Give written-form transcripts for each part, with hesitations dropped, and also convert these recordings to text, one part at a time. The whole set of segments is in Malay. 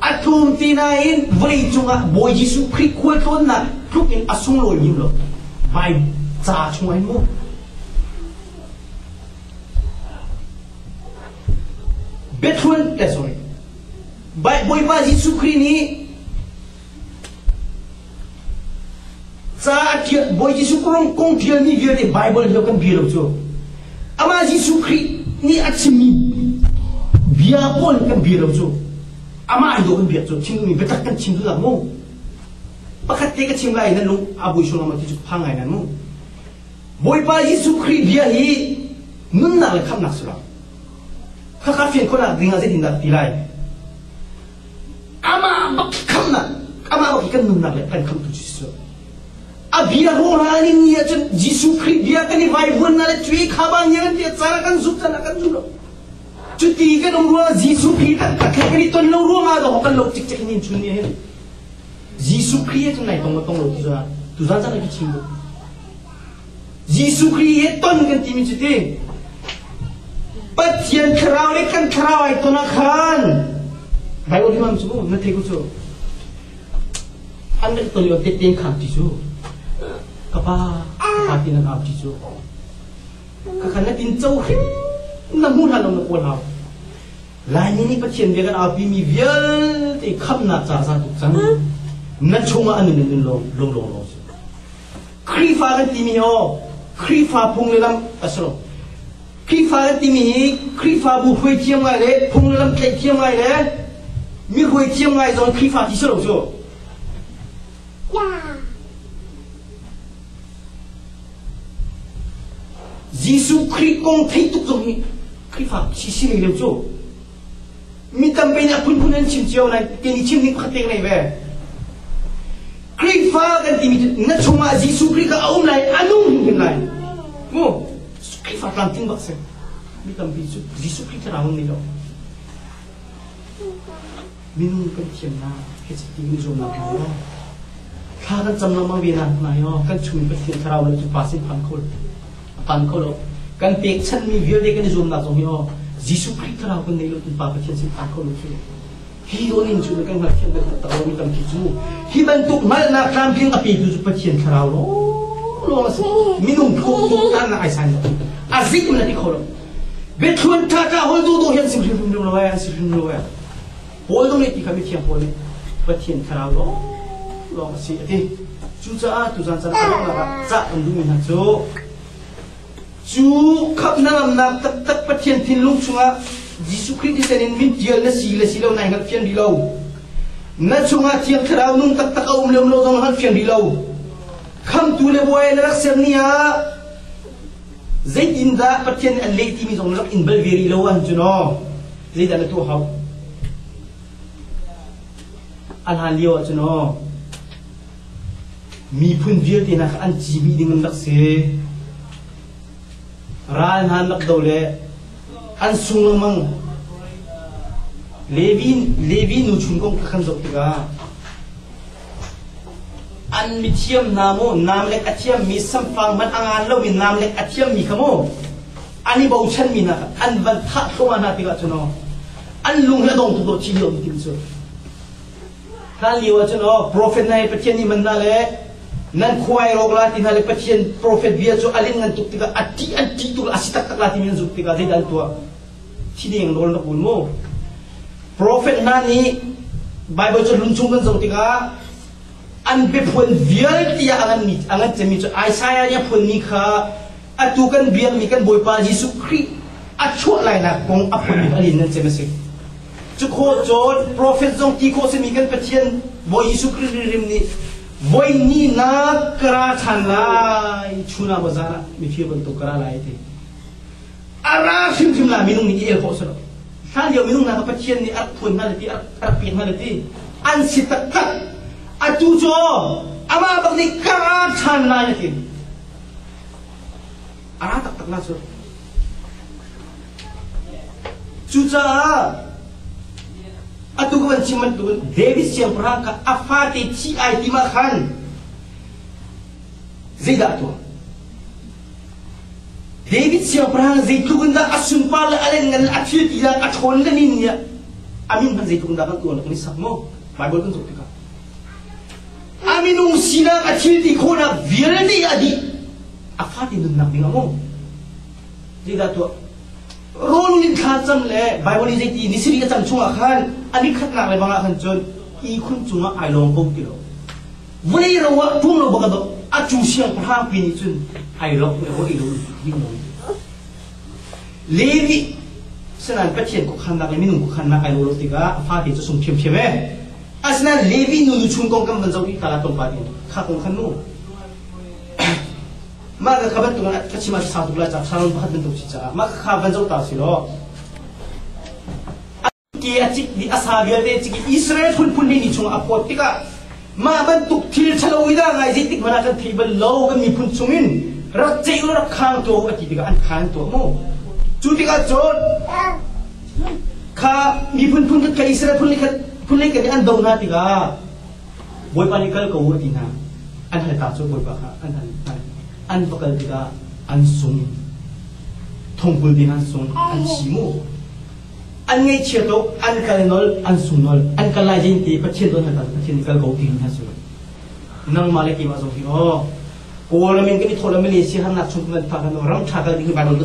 atum ti na in voi chunga boy Jisu Christ khol thon na thuk in asung lo yim lo vai cha chungai mo betun sorry bai boy ba Jisu Christ ni cha ti boy Jisu krong kong thial ni vie de Bible lo kan bi lo chu ama Jisu Christ ni achimi bia pon kan bi lo chu ama ido kan biat so chingmi betak kan chingdu la mo pakat te ka chinglai nan lu abu shona ma ti phangai nan mo boy pa Jisu Christ bia hi nun na la kham nak sura kha kha fian khona ringa je din da tilai ama bak kham na ama bak kan nun na le kan kham tu chi so a bia ro la ni ni chen Jisu Christ bia kan ni vai bun na le chui kha ba nyan te chara kan zup chana kan zulo cuti kan umrua Jisu Christ tak tak ni ton lo ruang ada kan lo cik cik ni chuni he Jisu Christ tu nai tong lo ti sa tu san san ki ching Jisu Christ ton kan ti mi chite pathian kharau le kan kharau ai to na khan bai o di mam chu na thei ku chu an le to yo te teng kham ti chu kapa ka ti na ap ti chu ka khan na tin chau namun halong na kual hao lai ni pathian dia kan api mi vial te kham na cha sa tu chang na chunga an nin lo khri fa kan ti mi ho khri fa phung le lam asro khri fa kan ti mi khri fa bu hui chiam ngai le phung le lam tlai chiam ngai le mi hui chiam ngai zon khri fa ti so lo so Jisu Christ kong thei tuk zong hi Christ fa si si le cho mi tam pe na pun pun an chim chiao na ke ni chim ni khatek nei ve Christ fa kan ti mi na chuma Jisu Christ ka aum lai anung hin lai mo Christ fa plan ting ba se mi tam pe Jisu Christ ka raung ni lo min kan chiam na ke chi ti ni zo na ka lo kha kan cham na ma vi na na yo kan chumi pe thien tharau le chu pa sin phan khol pan kholo kan pek chan mi viol de kan zoom na zong yo Jisu Christ thara kan nei lo tin pa pa chen sin pan kholo chu hi ro nin chu kan ma chen da ta ro mi tam ki chu hi ban tuk mal na kham phing api tu pa chen thara lo se minung ko to tan na ai san azik na ti kholo be thun ta ka hol du do hen sim sim lo ya sim lo ya hol do ni ti ka mi thiam hol pa chen thara lo si ti chu cha tu san san ka la cha an du mi na chu chú khắp nam nam tất tất bắt thiên thiên lung chunga Jisu Christ đi tên min dial na si lâu này ngắt phiền đi lâu na chunga thiên khao nung tất tất lâu dòng ngắt phiền đi lâu khăm tu le boy na xem nia dây tin da bắt thiên anh lệ mi dòng lắc in bel very lâu anh chú nó dây đã là tu học anh han liêu chú nó mi phun viết thì na anh chỉ bị dengan lắc se ran han nak dole an sung mang levi nu chun kong khan zok tiga an mi thiam namo nam lek athiam mi sam phang man angan lo min nam lek athiam mi khamo ani bau chan mi na an van tha thoma na tiga chuno an lung la dong tu chi lo tin so kan liwa chuno prophet nai pathian ni man na le nan khuai rok la tin hale pathian prophet bia chu alin ngan tuk tiga ati tu asitak tak la tin men zuk tiga dan tua chiding rol na pun mo prophet nani bible chu lung chung kan zok tiga an be phun vial tia angan chemi chu Isaiah ya phun ni kha atu kan biak mi kan boy pa Jisu Christ a chu lai na kong apun mi alin nan chemi se chu kho chon prophet jong ti ko se mi kan pathian boy Jisu Christ rim ni boy ni na kara chan lai chuna bazara mi phir ban to kara lai the ara sim la minung ni el ho so san yo minung na ka pathian ni at phun na ti at pin na ti an sitak atu jo ama bang ni kara chan lai ti ara tak na so chu cha atu kawan ciman tu David siang perangka afati ci ai timakan zida tu David siang perang zaitunda asun pala alen ngan athil ila athon ganin ya amin han zaitunda kan tuan kan sakmo Bible kan sotika aminung sina athil ti khona virdi adi afati nun nak dingamo diga to rolin khacham le Bible ni zaiti nisri ka cham chunga khan ani khatna le banga khan chon I khun chunga ailong ko tilo vunai rawa tung lo baga do achu siang perang pini chun ailong le ho ilo dingmo Levi senan patien ko khan nak le minung ko khan nak ai lo tiga fa ti chu sum phem phem e asna Levi nu chung kong kam ban zo ti tala tong pa ti kha kong khan nu ma ga khaban tu na kachima sa tu la cha saron ba den tu chi cha ma kha ban zo ta si lo ki achik di asabia de chi Israel phun phun ni chung apot tika ma ban tuk thil chalo ida ngai ji tik mana kan thibal lo ga mi phun chungin rak chei rak khang to ati diga an khan to mo Chutika chon ka mi phun phun ka Israel phun le ka an dau na tiga boy panikal ko wati na an hal ta chu boy pa ka an bakal tiga an sung thongpul din an sung an simu an ngai che to an kal nol an sung nol an kal lai jin ti pa chen don ha ta chen kal ko tin ha su nang male ki ma zo ki o ko la min ki thola me le si han na chung ngal ta ka no ram tha ka ding ba do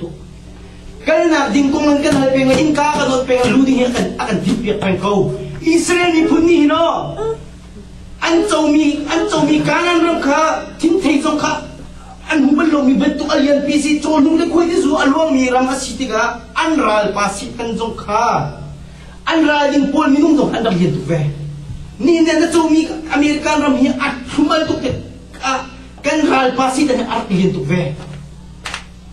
to Karena dingkungan kan hal pengen ingka kan hal pengen luding akan dipiak pengkau Israel ni pun ni no an cau mi kanan ram ka tin thei jong ka an hubal lo mi bentuk alian pisi colung le koi zu alwang mi ram asitiga an ral pasi kan jong ka an ral ding pol minung jong an dam yen tu ve ni ne na cau mi Amerikan ram hi at humal tu ke kan ral pasi dan art yen tu ve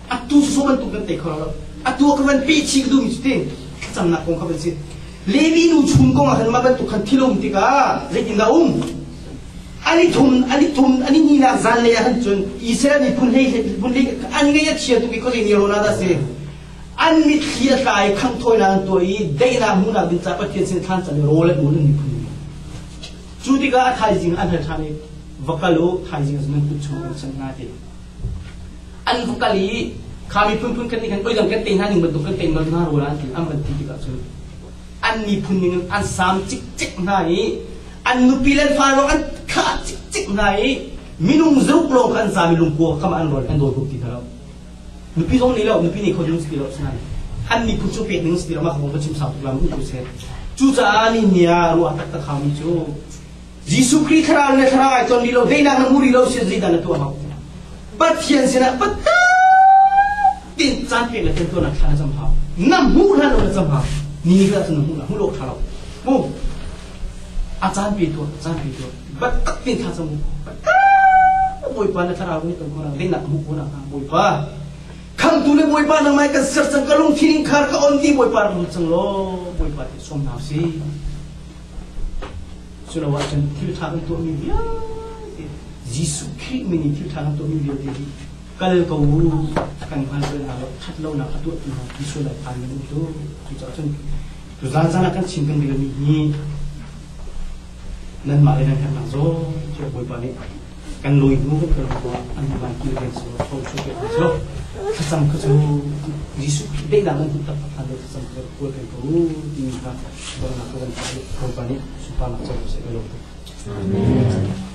atu susuman tu kan te khalo Atu kawan pici tu mesti, macam nak kong kawan sih. Levi nu chun kong akan makan tu kan tilong tiga, lekin daum. Ani tum, ani ni nak zan le akan chun. Israel ni pun le, ani gaya cia tu kiko ni rona dah sih. An mit kia kai kang toy na tu I, day na muna bin capat kia sih kan cari rolet muna ni pun. Cutika thai jing an hal thani, vakalo thai jing semen tu chun macam nade. An vakali kami pun kan ikan kau jangan keting hani bentuk keting benar orang ti am bentuk juga so an ni pun dengan an sam cik cik nai an nupilan faro an ka cik cik nai minum zruk lo kan sami lungko kam an rol an do bukti tharau nupi jong ni lo nupi ni kho jong sti lo sana an ni pun chu pe ning sti ma khong bachim sa tu lam u se chu cha ani nia ru atak ta khami chu Jisu Christ thara ne thara ai ton ni lo deina na muri lo se zida na tu ha pat hian sina pat tin chan pe le tentu na thana jam ha nam hu na lo jam ha ni ga tu hu na hu lo thalo mo a chan pe to bat tak tin tha jam boy pa na thara ni to ko na ding na hu ko na boy pa kham tu le boy pa na mai ka sar sang ka long thiring khar ka on di boy pa ru chang lo boy pa som na si suna wa chan thil tha to mi ya Jisu Christ mi ni thil tha to mi ya de kal ko kan hal na khat lo na khatut na isu la pan ni tu cha chen tu zan zan kan ching kan mi ni nan ma le na kan zo che boy pa ni kan lui nu kan ko an ban ki len so so ke so khasam khasu Jisu de da man tu ta ta de khasam ko kan ko ni ka ko na ko pa ni su pa na cha se lo amen